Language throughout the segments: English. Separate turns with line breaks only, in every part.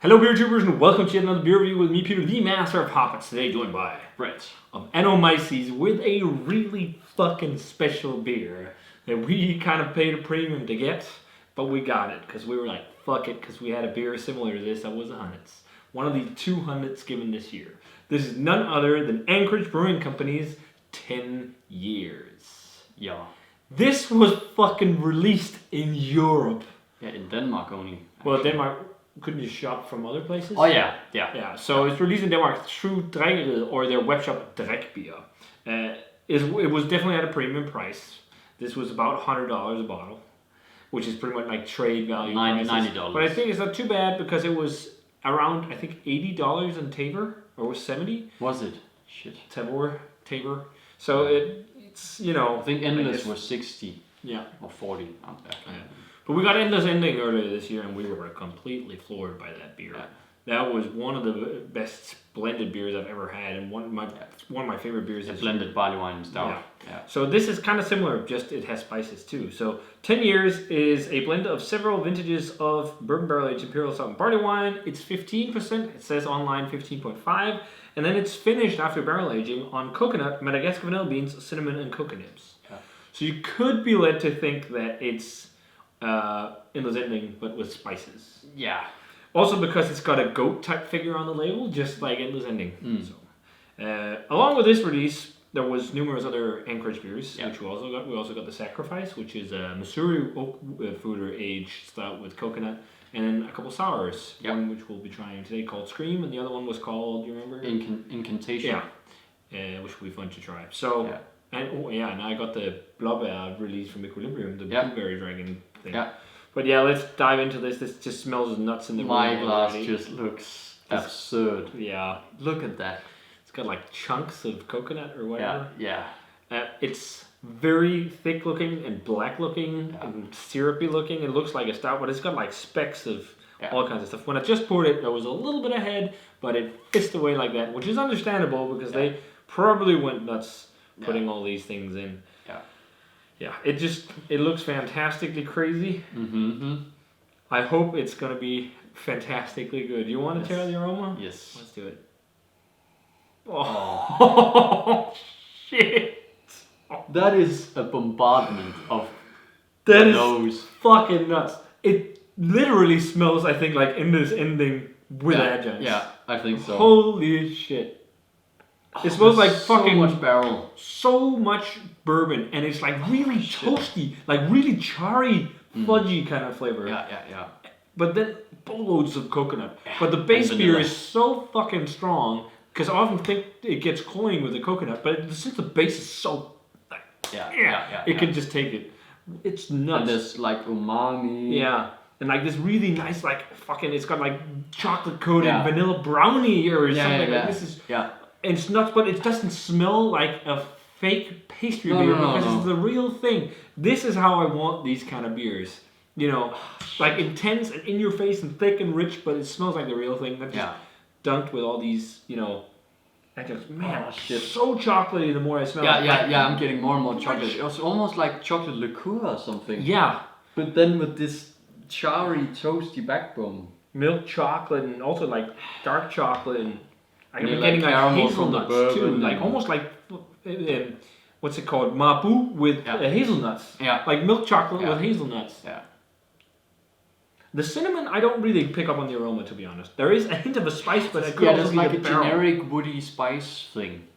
Hello beer tubers and welcome to yet another beer review with me, Peter, the master of hoppets. Today joined by
Brett
of Anchorage with a really fucking special beer that we kind of paid a premium to get, but we got it because we were like, fuck it, because we had a beer similar to this that was a Hunnits. One of the 2 Hunnits given this year. This is none other than Anchorage Brewing Company's 10 Years.
Yeah.
This was fucking released in Europe.
Yeah, in Denmark only. Actually.
Well, Denmark. Couldn't you shop from other places?
Oh yeah.
So it's released in Denmark through Drikkeriet or their webshop Drekbeer. It was definitely at a premium price. This was about $100 a bottle, which is pretty much like trade value.
$90.
But I think it's not too bad because it was around $80 in Tabor, or was 70.
Was it? Shit.
Tabor. So it's
I think Endless was 60.
Yeah.
Or 40 out there.
Yeah. But we got Endless Ending earlier this year, and we were completely floored by that beer.
Yeah.
That was one of the best blended beers I've ever had, and one of my favorite beers.
Is blended barley wine and stout.
Yeah. So this is kind of similar, just it has spices too. So 10 Years is a blend of several vintages of bourbon barrel aged imperial stout and barley wine. It's 15%. It says online 15.5, and then it's finished after barrel aging on coconut, Madagascar vanilla beans, cinnamon, and cocoa nibs.
Yeah.
So you could be led to think that it's Endless Ending, but with spices.
Yeah.
Also because it's got a goat type figure on the label, just like Endless Ending. So, along with this release, there was numerous other Anchorage beers, which we also got. We also got the Sacrifice, which is a Missouri oak fooder aged stout with coconut, and then a couple sours.
Yep.
One which we'll be trying today called Scream, and the other one was called, do you remember?
Incantation.
Yeah. Which will be fun to try. So.
Yeah.
And I got the Blobber release from Equilibrium, the blueberry dragon thing.
Yeah.
But yeah, let's dive into this. This just smells nuts in the room.
My glass
already.
just looks absurd.
Yeah.
Look at that.
It's got like chunks of coconut or whatever.
Yeah.
It's very thick looking and black looking and syrupy looking. It looks like a stout, but it's got like specks of all kinds of stuff. When I just poured it, I was a little bit ahead, but it fizzed away like that, which is understandable because they probably went nuts putting all these things in. Yeah, it looks fantastically crazy.
Mm-hmm.
I hope it's going to be fantastically good. You want to try the aroma?
Yes.
Let's do it. Oh, shit.
That is a bombardment of
that
nose.
Is fucking nuts. It literally smells, I think, like Endless Ending with adjuncts.
Yeah, I think so.
Holy shit. It smells like fucking
so much barrel,
so much bourbon, and it's like really toasty, like really charry, fudgy kind of flavor.
Yeah.
But then boatloads of coconut. But the base beer is so fucking strong because I often think it gets cloying with the coconut, but since the base is so, it can just take it. It's nuts.
And there's like umami.
Yeah. And like this really nice, like fucking, it's got like chocolate coated vanilla brownie or something. Like this is. Yeah. And it's nuts, but it doesn't smell like a fake pastry beer because it's the real thing. This is how I want these kind of beers. You know, like intense and in your face and thick and rich, but it smells like the real thing. That's just dunked with all these, man, so chocolatey the more I smell it.
Yeah, I'm getting more and more chocolate. It's almost like chocolate liqueur or something.
Yeah.
But then with this charry, toasty backbone.
Milk chocolate and also like dark chocolate and I'm
getting
like hazelnuts too, like almost like what's it called, mabu with hazelnuts. Yeah, like milk chocolate with hazelnuts.
Yeah.
The cinnamon, I don't really pick up on the aroma, to be honest. There is a hint of a spice, but it could also be
like a
barrel.
generic woody spice thing.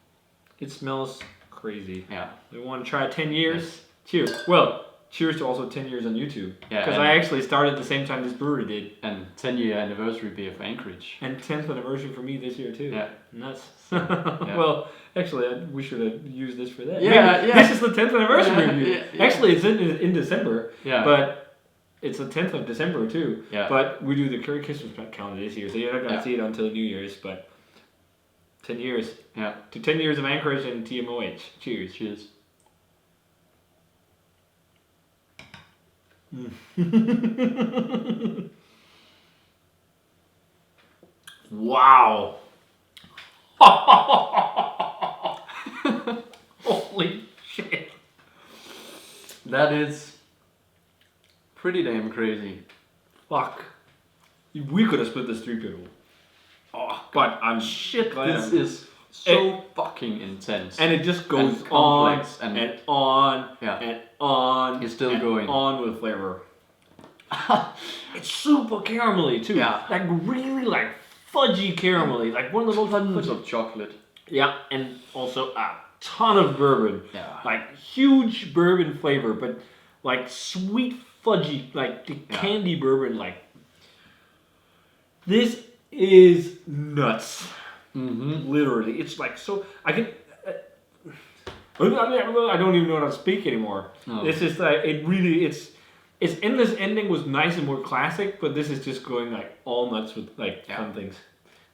It smells crazy.
Yeah.
We want to try 10 years. Yes. Cheers. Well. Cheers to also 10 years on YouTube. Yeah, because I actually started at the same time this brewery did.
And 10-year anniversary beer for Anchorage.
And 10th anniversary for me this year too.
Yeah.
Nuts. Well, actually, we should have used this for that.
Yeah.
This is the 10th anniversary. Yeah. Actually, it's in December.
Yeah.
But it's the 10th of December too.
Yeah.
But we do the Christmas calendar this year, so you're not going to see it until New Year's. But 10 years.
Yeah.
To 10 years of Anchorage and TMOH. Cheers.
Cheers.
Wow. Holy shit.
That is pretty damn crazy.
Fuck. We could have split this 3 people. Oh, but I'm shit glad.
This is so fucking intense.
And it just goes
and complex
on and on and on.
It's still going
on with flavor. It's super caramelly too.
Yeah.
Like really like fudgy caramelly. Like one of the most
tons of chocolate.
Yeah, and also a ton of bourbon.
Yeah.
Like huge bourbon flavor, but like sweet fudgy, like the candy bourbon. Like this is nuts. Literally, it's like so. I can. I don't even know how to speak anymore. No. This is like it really. Its endless ending was nice and more classic, but this is just going like all nuts with like fun things,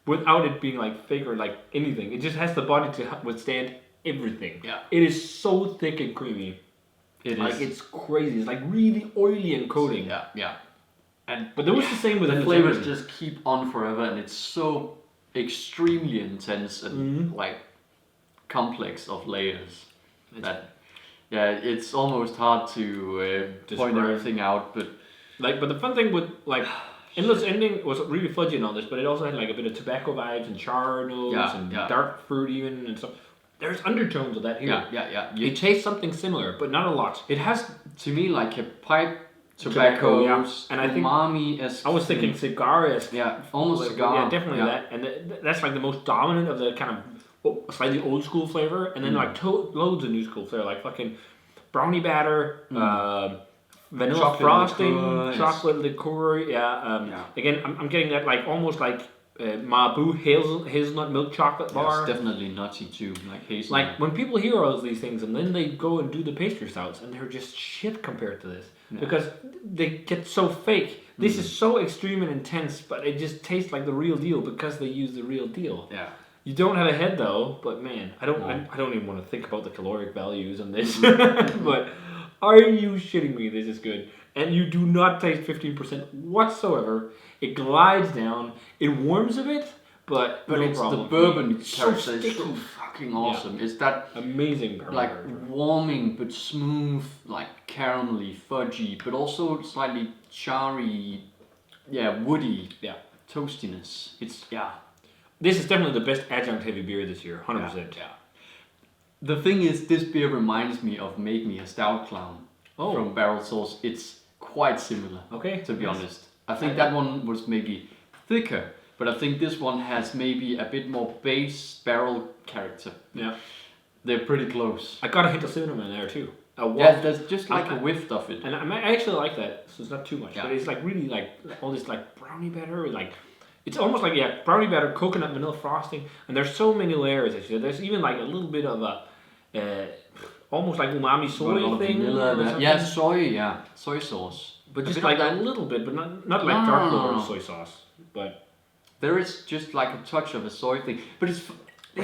without it being like fake or like anything. It just has the body to withstand everything. Yeah. It is so thick and creamy. It like, is. It's crazy. It's like really oily and coating.
Yeah, yeah.
But there was the same with
the flavors just keep on forever, and it's so extremely intense and like complex of layers that it's almost hard to point everything out. But
the fun thing with like Endless Ending was really fudgy and all this, but it also had like a bit of tobacco vibes and char notes and dark fruit even and stuff. There's undertones of that here.
Yeah.
It tastes something similar, but not a lot.
It has to me like a pipe tobacco, and I think umami-esque.
I was thinking cigar-esque.
Yeah, almost cigar.
Yeah, definitely that. And that's like the most dominant of the kind of slightly old school flavor, and then like loads of new school flavor, like fucking brownie batter, vanilla chocolate frosting, chocolate liqueur. Again, I'm getting that like almost like Mabu hazelnut milk chocolate bar.
It's definitely nutty too, like hazelnut.
Like when people hear all these things and then they go and do the pastry stouts and they're just shit compared to this because they get so fake. This is so extreme and intense, but it just tastes like the real deal because they use the real deal.
Yeah.
You don't have a head though, but man, I don't even want to think about the caloric values on this. But are you shitting me? This is good. And you do not taste 15% whatsoever. It glides down. It warms a bit, but no
it's
problem.
The bourbon character is so fucking awesome. It's that
amazing
like warming but smooth, like caramelly, fudgy, but also slightly charry, woody, toastiness. It's
This is definitely the best adjunct heavy beer this year, 100%.
Yeah. The thing is, this beer reminds me of Make Me a Stout Clown from Barrel Source. It's quite similar, to be honest. I think that one was maybe thicker, but I think this one has maybe a bit more base barrel character.
Yeah.
They're pretty close.
I got a hint of cinnamon there too.
There's just like a whiff of it.
And I actually like that, so it's not too much. But it's like really like all this like brownie batter, like it's almost like brownie batter, coconut, vanilla frosting, and there's so many layers. Actually, there's even like a little bit of a almost like umami soy thing.
Soy sauce.
But just like a little bit, but not like dark soy sauce. But
there is just like a touch of a soy thing. But it's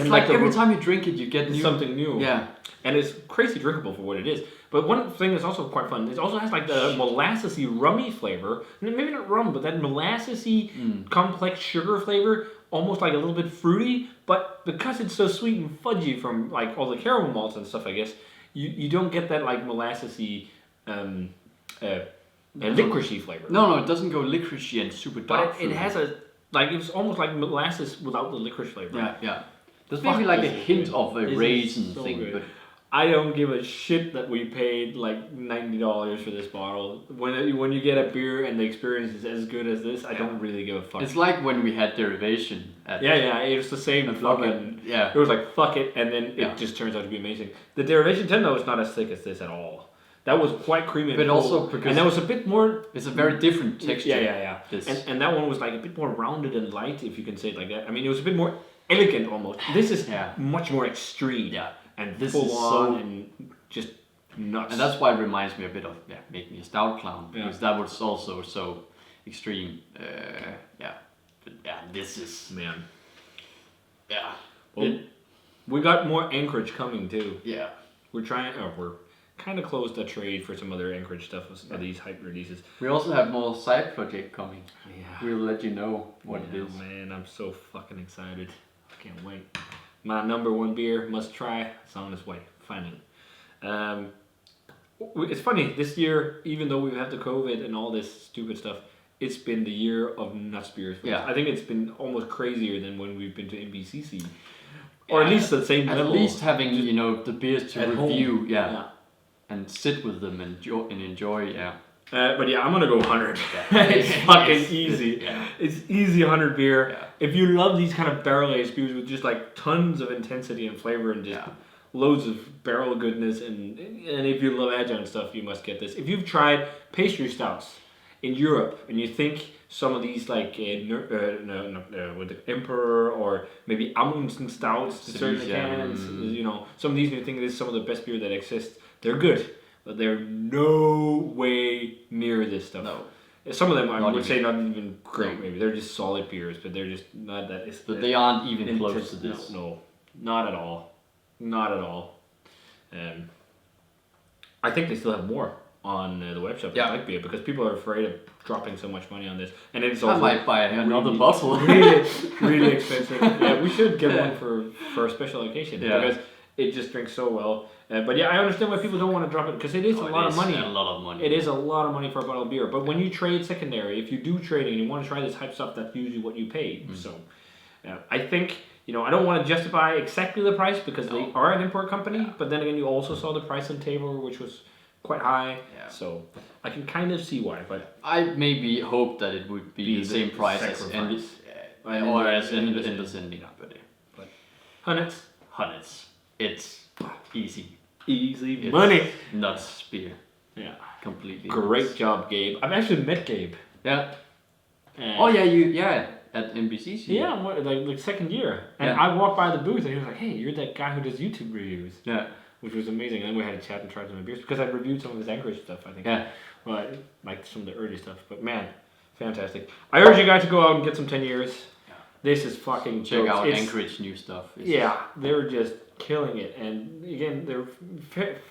like every time you drink it, you get
something new.
Yeah.
And it's crazy drinkable for what it is. But one thing that's also quite fun, it also has like the molassesy rummy flavor. Maybe not rum, but that molassesy complex sugar flavor, almost like a little bit fruity. But because it's so sweet and fudgy from like all the caramel malts and stuff, I guess, you don't get that like molassesy licoricey flavor.
No, it doesn't go licoricey and super dark.
But it has it's almost like molasses without the licorice flavor.
Yeah. There's maybe like a hint of a raisin thing, but
I don't give a shit that we paid like $90 for this bottle. When you get a beer and the experience is as good as this, I don't really give a fuck.
It's like when we had Derivation.
It was the same fucking. It was like fuck it, and then it just turns out to be amazing. The Derivation 10 though is not as thick as this at all. That was quite creamy,
but also because
and that was a bit more.
It's a very different texture.
Yeah. And that one was like a bit more rounded and light, if you can say it like that. I mean, it was a bit more elegant almost. This is much more extreme.
Yeah.
And this full on and just nuts.
And that's why it reminds me a bit of Make Me a Stout Clown, because that was also so extreme. But this is
Well, we got more Anchorage coming too.
Yeah.
We're kind of closed the trade for some other Anchorage stuff of these hype releases.
We also have more side project coming.
Yeah.
We'll let you know what it is.
Man, I'm so fucking excited. I can't wait. My number one beer, must try. It's on its way, finally. It's funny, this year, even though we've had the COVID and all this stupid stuff, it's been the year of nuts beers. I think it's been almost crazier than when we've been to NBCC. Or at least the same level.
At least having, the beers to review, and sit with them and enjoy,
but yeah, I'm gonna go 100. It's fucking easy. Yeah. It's easy 100 beer. Yeah. If you love these kind of barrel-aged beers with just like tons of intensity and flavor and just loads of barrel goodness, and if you love adjunct stuff, you must get this. If you've tried pastry stouts in Europe and you think some of these like with the Emperor or maybe Amundsen stouts to certain cans, some of these you think this is some of the best beer that exists. They're good, but they're no way near this stuff. No. Some of them I would say not even great. Maybe they're just solid beers, but they're just not that.
But they aren't even close to this.
No, not at all. Not at all. I think they still have more on the web shop. Yeah, might be because people are afraid of dropping so much money on this, and it's also
I might buy another bottle.
really expensive. Yeah, we should get one for a special occasion because it just drinks so well. But yeah, I understand why people don't want to drop it because it is a lot of money.
A lot of money.
It is a lot of money for a bottle of beer. But when you trade secondary, if you do trading and you want to try this type of stuff, that's usually what you paid. So I think. I don't want to justify exactly the price because they are an import company, but then again, you also saw the price on Tabor, which was quite high. Yeah. So I can kind of see why, but
I maybe hope that it would be the same price as Endless-Ending.
But
Hunnits. It's easy.
Easy money.
Nuts beer.
Yeah.
Completely.
Great job, Gabe. I've actually met Gabe.
Yeah. At NBCC.
Yeah, like second year. And I walked by the booth and he was like, hey, you're that guy who does YouTube reviews. Yeah. Which was amazing. And then we had a chat and tried some of the beers because I reviewed some of his Anchorage stuff, I think. Yeah. Well, I liked some of the early stuff. But man, fantastic. I urge you guys to go out and get some 10 years. Yeah. This is fucking
check out Anchorage new stuff.
They're just killing it. And again, they're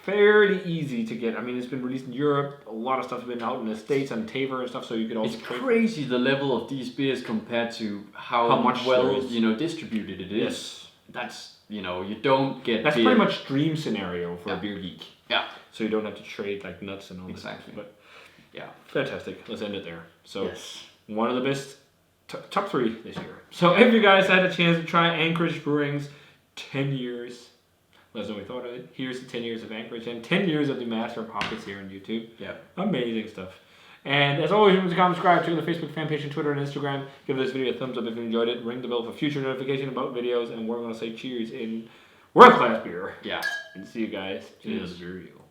fairly easy to get. I mean, it's been released in Europe. A lot of stuff's been out in the States on Tabor and stuff, so you could also
It's crazy the level of these beers compared to how much well distributed it is. Yes. That's, you don't get
That's pretty much dream scenario for a beer geek. Yeah. So you don't have to trade like nuts and all this stuff. But yeah, fantastic. Let's end it there. So one of the best top 3 this year. So if you guys had a chance to try Anchorage Brewing's 10 years. Let us know what you thought of it. Here's the 10 years of Anchorage and 10 years of the Master of Hoppers here on YouTube. Yeah. Amazing stuff. And as always, remember to comment, subscribe to the Facebook fan page and Twitter and Instagram. Give this video a thumbs up if you enjoyed it. Ring the bell for future notification about videos. And we're going to say cheers in world-class beer. Yeah. And see you guys in the video.